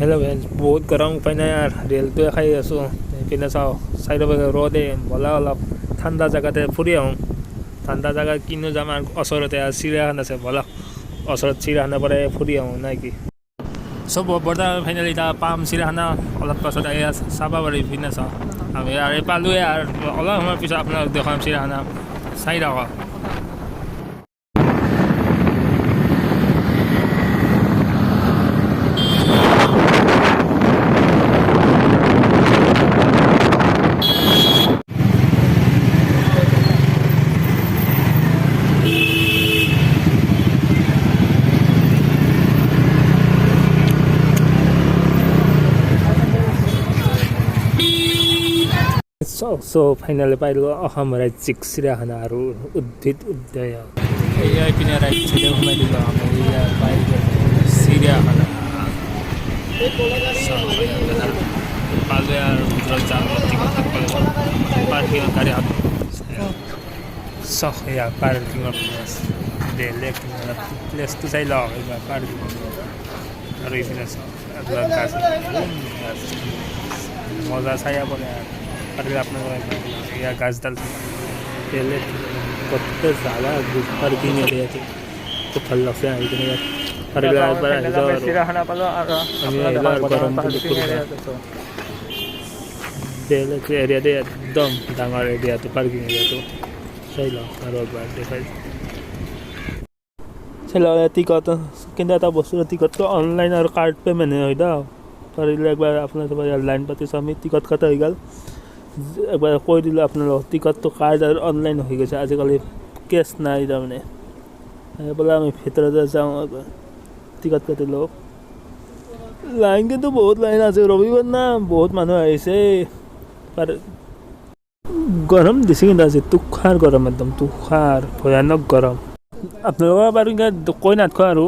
Hello friends, बहुत गरम उपाय নাই यार ৰেলটোৱে খাই আছোঁ এইপিনে চাওঁ চাইডৰ পৰা ৰ'দে বলা অলপ ঠাণ্ডা জেগাতে ফুৰি আহোঁ ঠাণ্ডা জেগা কিনো যাম আৰু ওচৰতে চিৰিয়াখানা আছে বলা ওচৰত চিৰিয়াখানা পৰা ফুৰি আহোঁ নাই কি চব বৰ্ডাৰ ফাইনেলি এতিয়া পাম চিৰিয়াখানা অলপ পাছত আহি চাব পাৰি ইপিনে চাওঁ আমি আৰু পালোৱে আৰু অলপ সময়ৰ পিছত আপোনাক দেখাম চিৰিয়াখানা চাই থাকক So finally পাইলো অসম ৰাজ্যিক চিৰিয়াখানা আৰু উদ্ভিদ উদ্যান এয়া পিনে ৰাইট চাইডে সোমাই দিলোঁ আমি এয়া পাই চিৰিয়াখানা পালে আৰু ভিতৰত যাম পাৰ্কিঙৰ গাড়ী চখ এয়া পাৰ্কিঙৰ প্লেচ বেলেগ প্লেচটো চাই লওঁ এইবাৰ পাৰ্কিং আৰু এইপিনে চখ গাছ মজা চাইয়া পৰে আৰু আপনারা ইয়া গাছডাল পেলে করতে ज़्यादा पार्किंग एरियाতে খুব ভালো লাগছে এইখানে আর একবার চিড়িয়াখানা পালো আর গরম পেলে এরিয়াতে একদম ডাঙৰ এরিয়াতে পার্কিং এরিয়াতে চাইলো আর একবার দেখাই চাইলো টিকট কিন্তু এটা বস্তু টিকটটো অনলাইন আর কার্ড পেমেন্ট হয় দাও পাৰিলে একবাৰ আপোনাৰ সবাই লাইন পাতিছোঁ আমি টিকট কাটা হৈ গ'ল একবাৰ কৈ দিলোঁ আপোনালোকক টিকটটো কাৰ্ড আৰু অনলাইন হৈ গৈছে আজিকালি কেছ নাই তাৰমানে বোলে আমি ভিতৰতে যাওঁ একবাৰ টিকট কাটি লওক লাইন কিন্তু বহুত লাইন আছে ৰবিবাৰ না বহুত মানুহ আহিছে গৰম দিছে কিন্তু আজি তুষাৰ গৰম একদম তুষাৰ ভয়ানক গৰম আপোনালোকে বাৰু কৈ নাথাকোঁ আৰু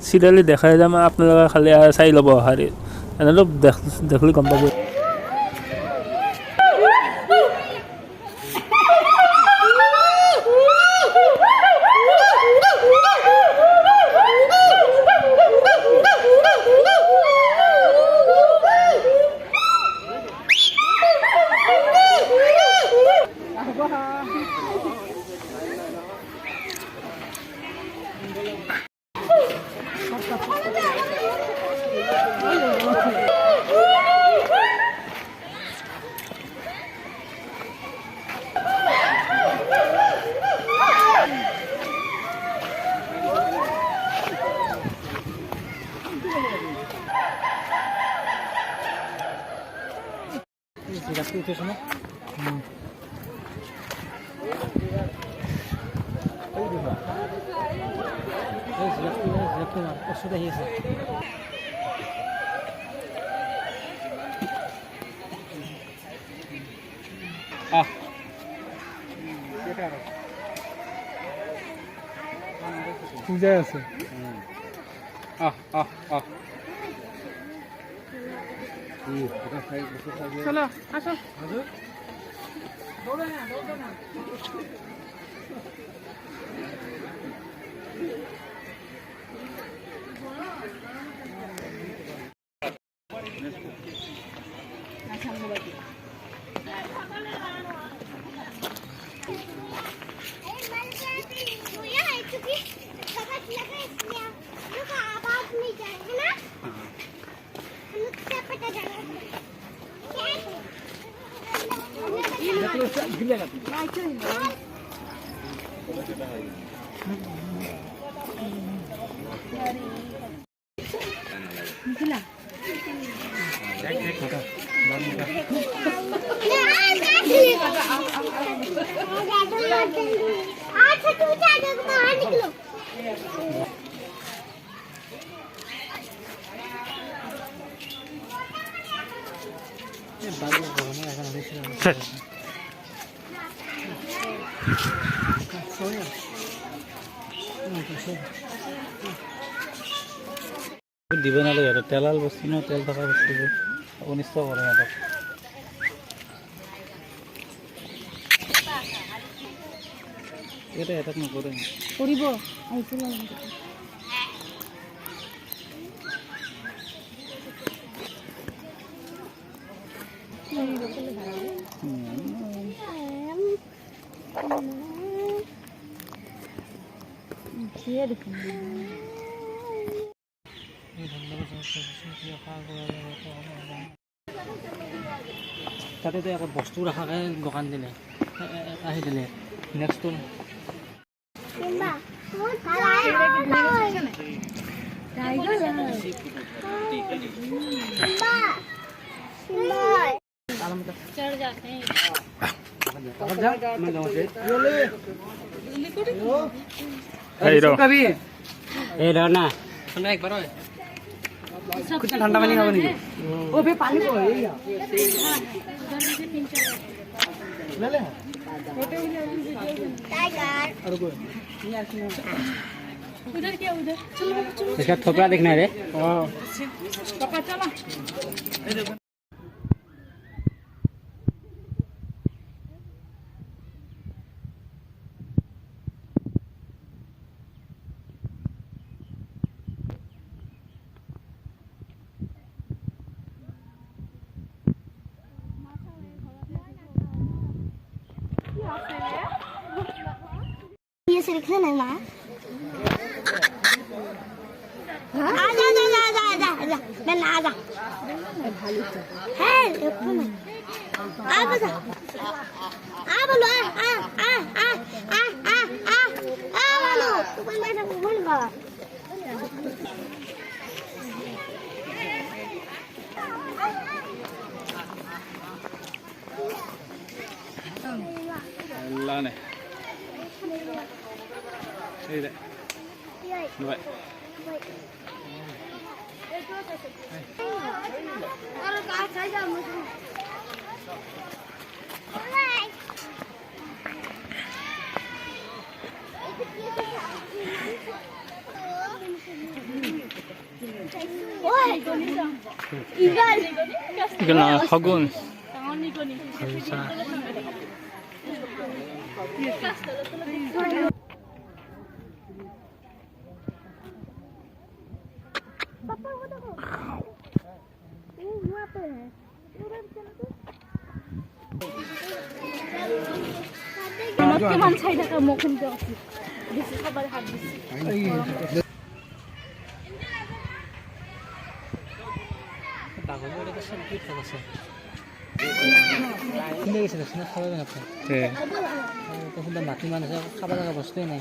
চিৰিয়েলি দেখাই যাম আপোনালোকে খালি চাই ল'ব হাৰি এনেতো দেখলি গম পাব জিরাফটি উঠেছে না জিরাফটি না ওষুধ আহিছে পূজা আছে চলো আসো দৌড়ো না দিব নালাগে আৰু তেলাল বস্তু ন তেল থকা বস্তুবোৰ অনিষ্ট কৰে সিহঁতক এটা এটাক নকৰে কৰিব আহিছিল তাতে তো একো বস্তু ৰাখাকে দোকান দিলে আহি দিলে নেক্সট না একবার ঠান্ডা পানি খাবো নাকি ও বে পানি इसका थोपड़ा देखना है रे ये सिर्फ खाना है माँ आजा आजा आजा आजा आजा मैं ना आजा है आ बजा आ बोलो आ बोलो तू कोई बैठा बोल बा अल्लाह ने đây đấy như vậy 이건 학원 이렇게만 차이다가 뭐 근데 미스 사발 한 미스 나고는 참 비슷하겠어. 근데 이게 진짜 খাবার 같아. 네. 또 혼자 맡기만 해서 খাবা다가 볼 수도 있네.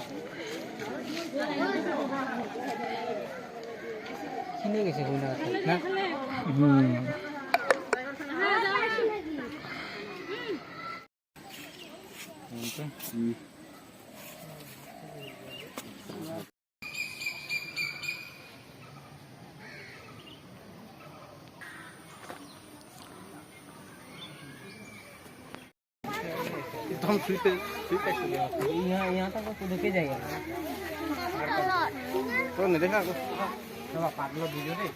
힘들게 제 보이나 같아. 나? तो हम फ्री पे यहाँ तक तो रुके जाएगा तो नहीं देखा को तो पाट लो वीडियो दे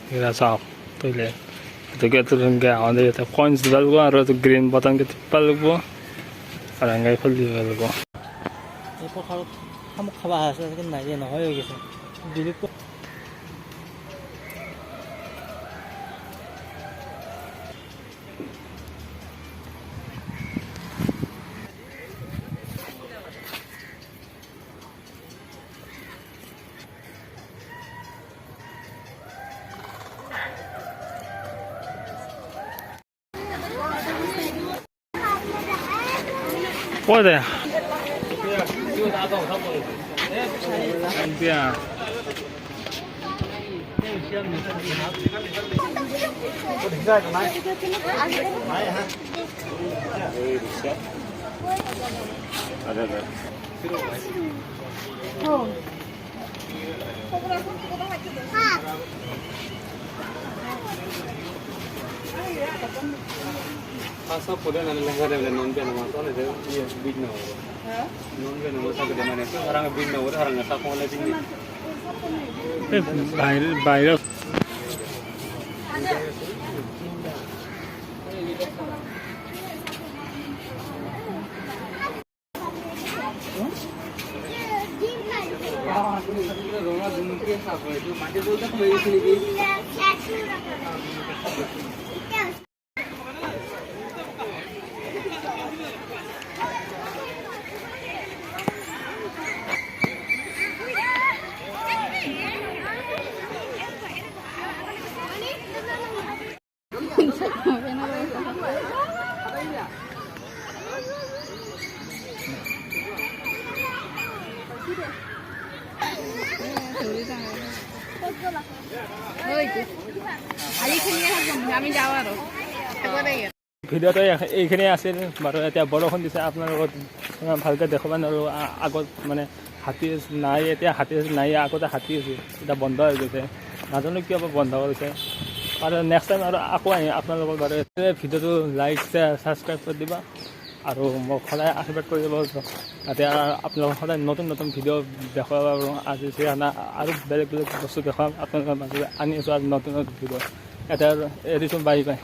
그래서 또 이제 어떻게 들은 게 안에 코인스 달고 알아서 그린 버튼 게 빨고 아랑가이 폴리고 이거 바로 한번 가봐서 끝나 얘 나와 여기서 밀고 뭐야? 안돼야. सब पदे ना लंगा दे नॉन पे ना तो ने ये बीट ना हो नॉन पे ना सब दे माने तो हरंग बीट ना हो हरंग सा कोले दिन বাইরে रोना दिन के साफ है तो माटे बोलता तो मेरी सुनी गई আমি যাওঁ আৰু ভিডিঅ'টো এইখিনি আছিল বাৰু এতিয়া বৰষুণ দিছে আপোনাৰ লগত ভালকৈ দেখাব নোৱাৰোঁ আগত মানে হাতী নাই এতিয়া হাতী নাই আগতে হাতী আছিল এতিয়া বন্ধ হৈ গৈছে নাজানো কিয় বন্ধ কৰিছে আৰু নেক্সট টাইম আৰু আকৌ আহিম আপোনালোকৰ বাৰু ভিডিঅ'টো লাইক শ্বেয়াৰ ছাবস্ক্ৰাইব কৰি দিবা আৰু মোক সদায় আশীৰ্বাদ কৰি দিব এতিয়া আপোনালোকক সদায় নতুন নতুন ভিডিঅ' দেখুৱাব পাৰোঁ আজি আৰু বেলেগ বেলেগ বস্তু দেখুৱাম আপোনালোকৰ মাজে আনি আছোঁ আৰু নতুন নতুন ভিডিঅ' এতিয়া এৰিছোঁ বাই বাই